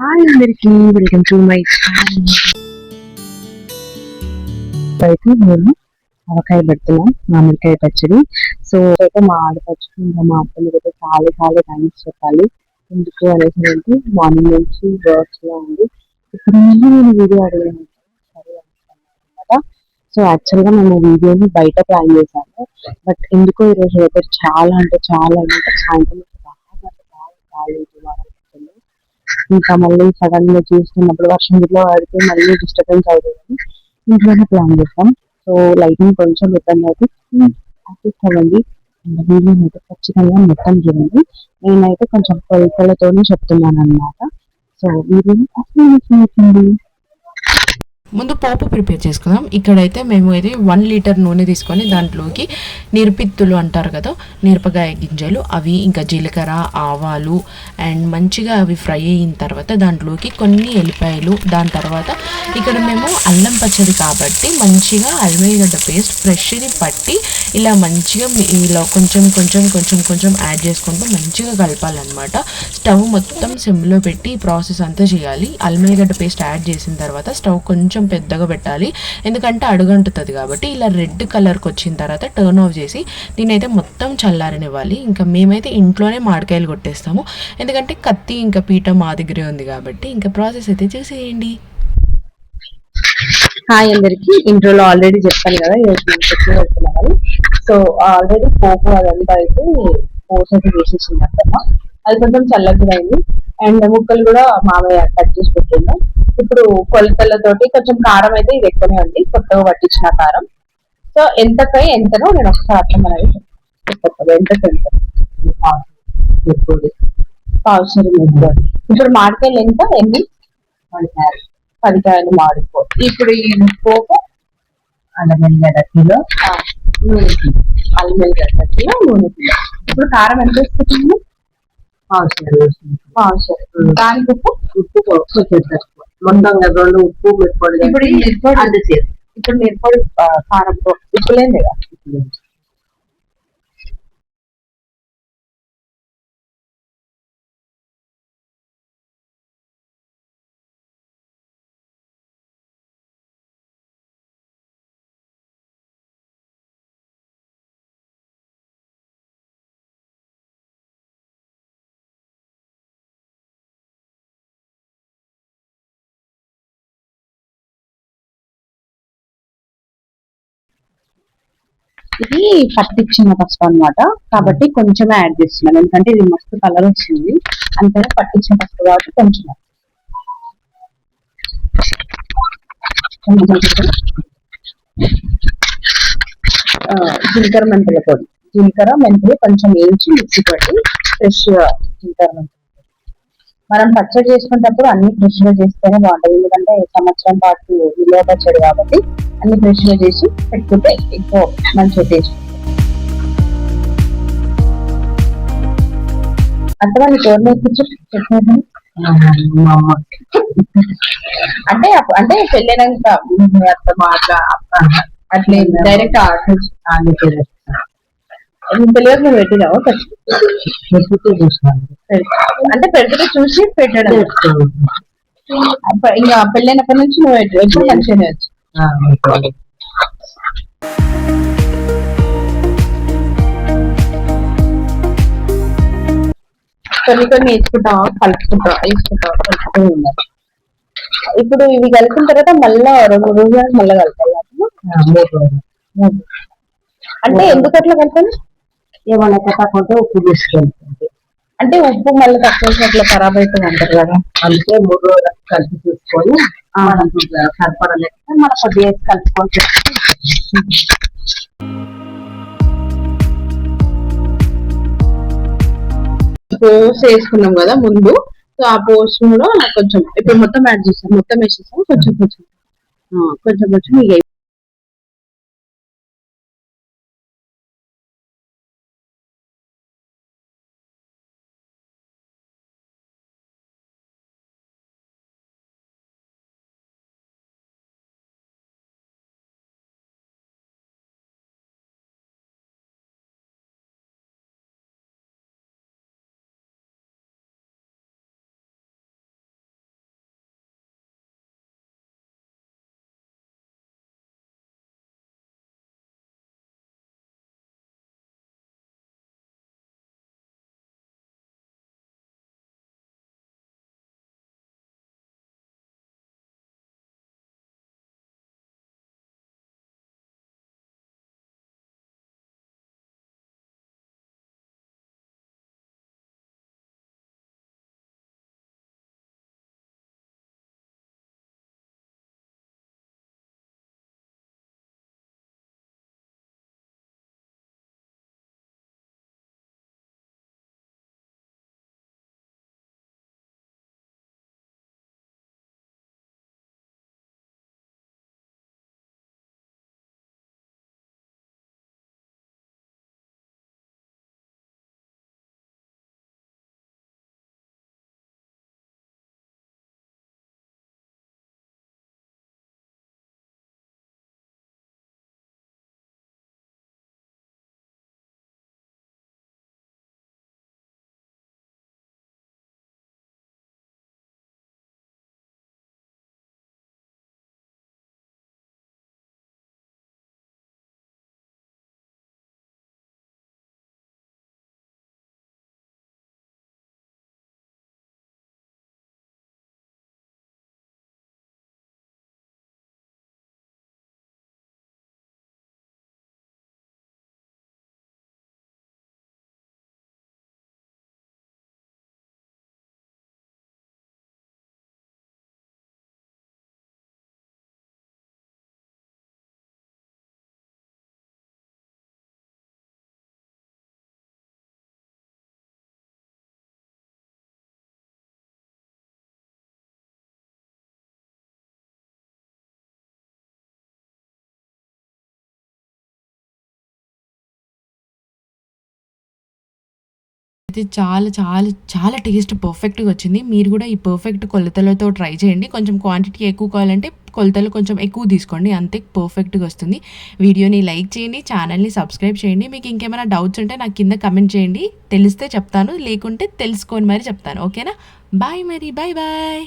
Hi అందరికి, welcome to my channel. అయితే మేము ఆవకాయ పెడుతున్నాం, మామిడికాయ పచ్చడి. సో అయితే మా ఆడపడుచు ఇంకా మా అత్తమ్మ అయితే చాలా చాలా థ్యాంక్స్ చెప్పాలి. ఎందుకు అనేసి అంటే మార్నింగ్ నుంచి వర్క్స్ లో ఉంది. ఇప్పుడు నేను వీడియో అడిగాను సరే అనమాట. సో యాక్చువల్గా మేము వీడియోని బయట ప్లాన్ చేశాము. బట్ ఎందుకో ఈరోజు వెదర్ చాలా అంటే చాలా అంటే సాయంత్రం బాగా బాగా కాలేదు, ఇంకా మళ్ళీ సడన్ గా చూస్తున్నప్పుడు వర్షం ఇట్లా పడితే మళ్ళీ డిస్టర్బెన్స్ అవుతుంది. ఇంట్లోనే ప్లాన్ చేస్తాం. సో లైటింగ్ కొంచెం ఇబ్బంది అయితే అడ్జస్ట్ అవ్వండి. వీడియో అయితే ఖచ్చితంగా మొత్తం చూడండి. నేనైతే కొంచెం కొలతలతోనే చెప్తున్నాను అనమాట. సో వీడియో అసలు ముందు పోపు ప్రిపేర్ చేసుకుందాం. ఇక్కడైతే మేము అయితే 1 లీటర్ నూనె తీసుకొని దాంట్లోకి నిరుపిత్తులు అంటారు కదా, మిరపకాయ గింజలు అవి, ఇంకా జీలకర్ర, ఆవాలు అండ్ మంచిగా అవి ఫ్రై అయిన తర్వాత దాంట్లోకి కొన్ని ఎల్లిపాయలు, దాని తర్వాత ఇక్కడ మేము అల్లం పచ్చడి కాబట్టి మంచిగా అల్లిగడ్డ పేస్ట్ ఫ్రెష్ది పట్టి ఇలా మంచిగా ఇలా కొంచెం కొంచెం కొంచెం కొంచెం యాడ్ చేసుకుంటూ మంచిగా కలపాలన్నమాట. స్టవ్ మొత్తం సిమ్లో పెట్టి ఈ ప్రాసెస్ అంతా చేయాలి. అల్లిగడ్డ పేస్ట్ యాడ్ చేసిన తర్వాత స్టవ్ కొంచెం పెద్దగా పెట్టాలి, ఎందుకంటే అడుగంటుతుంది కాబట్టి. ఇలా రెడ్ కలర్కి వచ్చిన తర్వాత టర్న్ ఆఫ్ చేసి దీని అయితే మొత్తం చల్లారనివ్వాలి. ఇంకా మేమైతే ఇంట్లోనే మామిడికాయలు కొట్టేస్తాము, ఎందుకంటే కత్తి ఇంకా పీట మా దగ్గరే ఉంది కాబట్టి. ఇంకా ప్రాసెస్ అయితే చూసేయండి. హాయ్ అందరికి, ఇంట్రోలో ఆల్రెడీ చెప్పాను కదా ఈరోజు మేము చట్నీ పెడుతున్నామని. సో ఆల్రెడీ పోపు అదంతా అయితే పోస్ట్ అయితే వేసేసింది అత్తమ్మ. అది కొంచెం చల్లగా అయింది. అండ్ ముక్కలు కూడా మామయ్య కట్ చేసి పెట్టిండు. ఇప్పుడు కొలతలతోటి కొంచెం కారం అయితే ఇది ఎక్కువనే ఉంది, కొత్తగా పట్టించిన కారం. సో ఎంతకై ఎంతనో నేను ఒకసారి అర్థం అనేది చెప్తాను. ఎంతకు ఎంత పావుసరి మిరపకాయలు. ఇప్పుడు మామిడికాయలు ఎంత ఎన్ని? 10 కాయలు మామిడిపోయి. ఇప్పుడు ఈ పోపు అల్లమెల్లిగడ్డ కిలో, నూనె కిలో, అల్లమెల్లిగడ్డ కిలో, నూనె కిలో. ఇప్పుడు కారం ఎంత వేసుకుంటుంది? పావుసరి. దానికి ఉప్పు కొంచెం తక్కువ. మొత్తం రెండు ఉప్పు మిరపొడి. ఇప్పుడు ఇప్పుడు మిరపొడి కారంతో ఉప్పులేం లేదా? ఇది పట్టించిన పసుపు అనమాట, కాబట్టి కొంచెమే యాడ్ చేస్తున్నాను, ఎందుకంటే ఇది మస్తు కలర్ వచ్చింది. అంతేనా పట్టించిన పసుపు కాబట్టి కొంచెం జీలకర్ర మెంతుల పొడి. జీలకర్ర మెంతులు కొంచెం వేయించి మిక్సీ పట్టి ఫ్రెష్ జీలకర్ర మెంతులు. మనం పచ్చడి చేసుకునేటప్పుడు అన్ని ఫ్రెష్ గా చేస్తేనే బాగుంటుంది, ఎందుకంటే సంవత్సరం పాటు నిల్వ పచ్చడి కాబట్టి అన్ని ఫ్రెష్ గా చేసి పెట్టుకుంటే ఎక్కువ మంచిగా టేస్ట్. అంటే వాళ్ళు ఎవరు నేర్పించారు? అంటే అంటే పెళ్ళైనాక అత్తమ్మ అట్లా అట్లే డైరెక్ట్ ఆర్డర్ తెలియదు. నువ్వు పెట్టినావు అంటే పెడితే చూసి పెట్టడం. ఇంకా పెళ్ళైనప్పటి నుంచి నువ్వు ఎప్పుడు మంచిగానే వచ్చు. కొన్ని కొన్ని వేసుకుంటావా, కలుపుకుంటావా, వేసుకుంటావా, కలుపుతూ ఉండాలి. ఇప్పుడు ఇవి కలిపిన తర్వాత మళ్ళా 2 రోజులు మళ్ళీ కలపాలి. అంటే ఎందుకు అట్లా కలిపాలి? ఏమన్నా తక్కువ ఉప్పు తీసుకెళ్తుంది, అంటే ఉప్పు మళ్ళీ తక్కువ అట్లా ఖరాబ్ అవుతుంది అంటారు కదా. అందుకే 3 రోజులు కలిపి చూసుకొని సరిపడలేక మన కొద్దిగా కలుపుకొని పోస్ట్ వేసుకున్నాం కదా ముందు. సో ఆ పోస్ట్ కూడా కొంచెం ఇప్పుడు మొత్తం యాడ్ చేస్తాం, మొత్తం వేసేస్తాం కొంచెం కొంచెం కొంచెం కొంచెం ఇక అయితే చాలా చాలా చాలా టేస్ట్ పర్ఫెక్ట్గా వచ్చింది. మీరు కూడా ఈ పర్ఫెక్ట్ కొలతలతో ట్రై చేయండి. కొంచెం క్వాంటిటీ ఎక్కువ కావాలంటే కొలతలు కొంచెం ఎక్కువ తీసుకోండి, అంతే పర్ఫెక్ట్గా వస్తుంది. వీడియోని లైక్ చేయండి, ఛానల్ని సబ్స్క్రైబ్ చేయండి. మీకు ఇంకేమైనా డౌట్స్ ఉంటే నాకు కింద కమెంట్ చేయండి, తెలిస్తే చెప్తాను, లేకుంటే తెలుసుకొని మరి చెప్తాను. ఓకేనా? బాయ్ మరి, బాయ్ బాయ్.